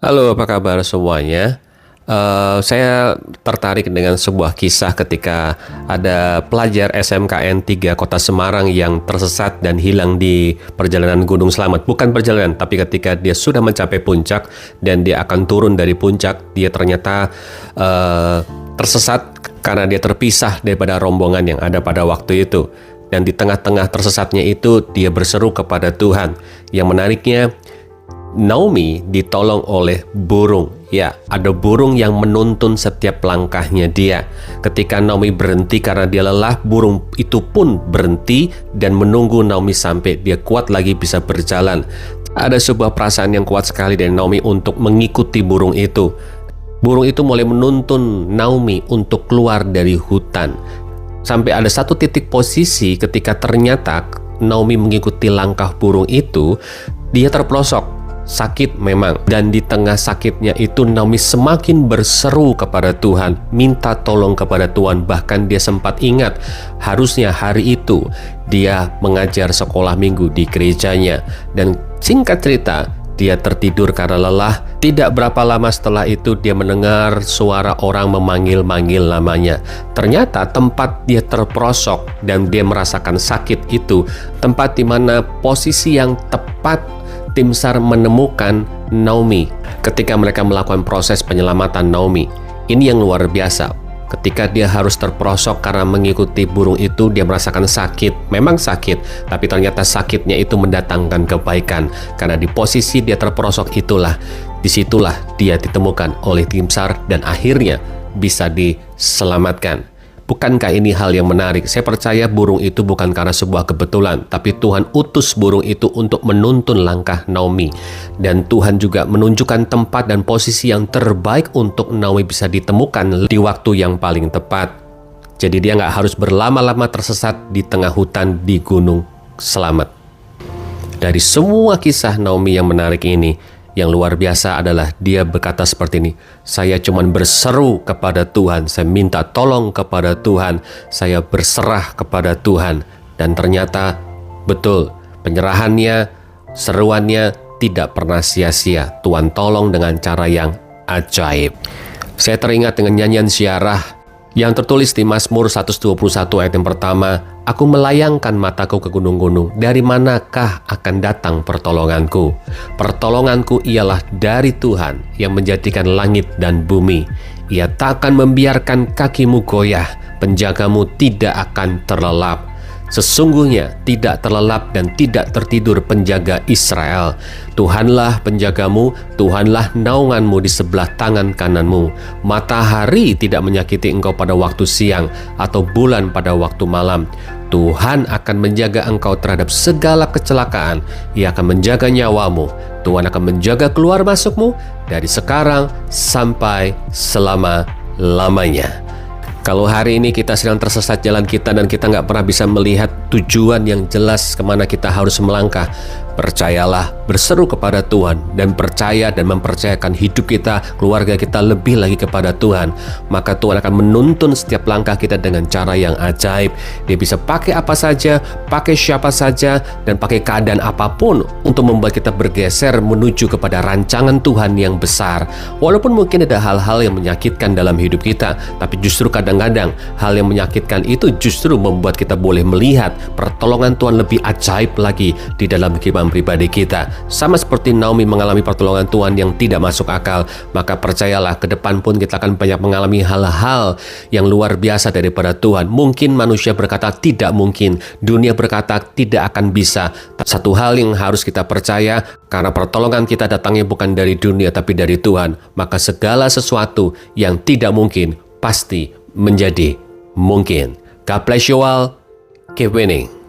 Halo, apa kabar semuanya? Saya tertarik dengan sebuah kisah ketika ada pelajar SMKN 3 Kota Semarang yang tersesat dan hilang di perjalanan Gunung Slamet. Bukan perjalanan, tapi ketika dia sudah mencapai puncak dan dia akan turun dari puncak, dia ternyata tersesat karena dia terpisah daripada rombongan yang ada pada waktu itu. Dan di tengah-tengah tersesatnya itu, dia berseru kepada Tuhan. Yang menariknya, Naomi ditolong oleh burung. Ya, ada burung yang menuntun setiap langkahnya dia. Ketika Naomi berhenti karena dia lelah, burung itu pun berhenti dan menunggu Naomi sampai dia kuat lagi bisa berjalan. Ada sebuah perasaan yang kuat sekali dari Naomi untuk mengikuti burung itu. Burung itu mulai menuntun Naomi untuk keluar dari hutan. Sampai ada satu titik posisi ketika ternyata Naomi mengikuti langkah burung itu, dia terpelosok. Sakit memang, dan di tengah sakitnya itu Naomi semakin berseru kepada Tuhan, minta tolong kepada Tuhan. Bahkan dia sempat ingat harusnya hari itu dia mengajar sekolah minggu di gerejanya. Dan singkat cerita, dia tertidur karena lelah. Tidak berapa lama setelah itu dia mendengar suara orang memanggil-manggil namanya. Ternyata tempat dia terperosok dan dia merasakan sakit itu tempat di mana posisi yang tepat tim SAR menemukan Naomi ketika mereka melakukan proses penyelamatan Naomi. Ini yang luar biasa. Ketika dia harus terperosok karena mengikuti burung itu, dia merasakan sakit. Memang sakit, tapi ternyata sakitnya itu mendatangkan kebaikan. Karena di posisi dia terperosok itulah, disitulah dia ditemukan oleh tim SAR dan akhirnya bisa diselamatkan. Bukankah ini hal yang menarik? Saya percaya burung itu bukan karena sebuah kebetulan, tapi Tuhan utus burung itu untuk menuntun langkah Naomi. Dan Tuhan juga menunjukkan tempat dan posisi yang terbaik untuk Naomi bisa ditemukan di waktu yang paling tepat. Jadi dia nggak harus berlama-lama tersesat di tengah hutan di Gunung Slamet. Dari semua kisah Naomi yang menarik ini, yang luar biasa adalah dia berkata seperti ini, saya cuman berseru kepada Tuhan, saya minta tolong kepada Tuhan, saya berserah kepada Tuhan. Dan ternyata betul, penyerahannya, seruannya tidak pernah sia-sia. Tuhan tolong dengan cara yang ajaib. Saya teringat dengan nyanyian Syarah yang tertulis di Mazmur 121 ayat yang pertama, aku melayangkan mataku ke gunung-gunung, dari manakah akan datang pertolonganku? Pertolonganku ialah dari Tuhan yang menjadikan langit dan bumi. Ia tak akan membiarkan kakimu goyah, penjagamu tidak akan terlelap. Sesungguhnya tidak terlelap dan tidak tertidur penjaga Israel. Tuhanlah penjagamu, Tuhanlah naunganmu di sebelah tangan kananmu. Matahari tidak menyakiti engkau pada waktu siang, atau bulan pada waktu malam. Tuhan akan menjaga engkau terhadap segala kecelakaan. Ia akan menjaga nyawamu. Tuhan akan menjaga keluar masukmu dari sekarang sampai selama-lamanya. Kalau hari ini kita sedang tersesat jalan kita dan kita nggak pernah bisa melihat tujuan yang jelas kemana kita harus melangkah, percayalah, berseru kepada Tuhan dan percaya dan mempercayakan hidup kita, keluarga kita lebih lagi kepada Tuhan. Maka Tuhan akan menuntun setiap langkah kita dengan cara yang ajaib. Dia bisa pakai apa saja, pakai siapa saja, dan pakai keadaan apapun untuk membuat kita bergeser menuju kepada rancangan Tuhan yang besar. Walaupun mungkin ada hal-hal yang menyakitkan dalam hidup kita, tapi justru kadang-kadang hal yang menyakitkan itu justru membuat kita boleh melihat pertolongan Tuhan lebih ajaib lagi di dalam kehidupan pribadi kita. Sama seperti Naomi mengalami pertolongan Tuhan yang tidak masuk akal, maka percayalah ke depan pun kita akan banyak mengalami hal-hal yang luar biasa daripada Tuhan. Mungkin manusia berkata tidak mungkin, dunia berkata tidak akan bisa. Satu hal yang harus kita percaya, karena pertolongan kita datangnya bukan dari dunia tapi dari Tuhan, maka segala sesuatu yang tidak mungkin pasti menjadi mungkin. God bless you all. Keep winning.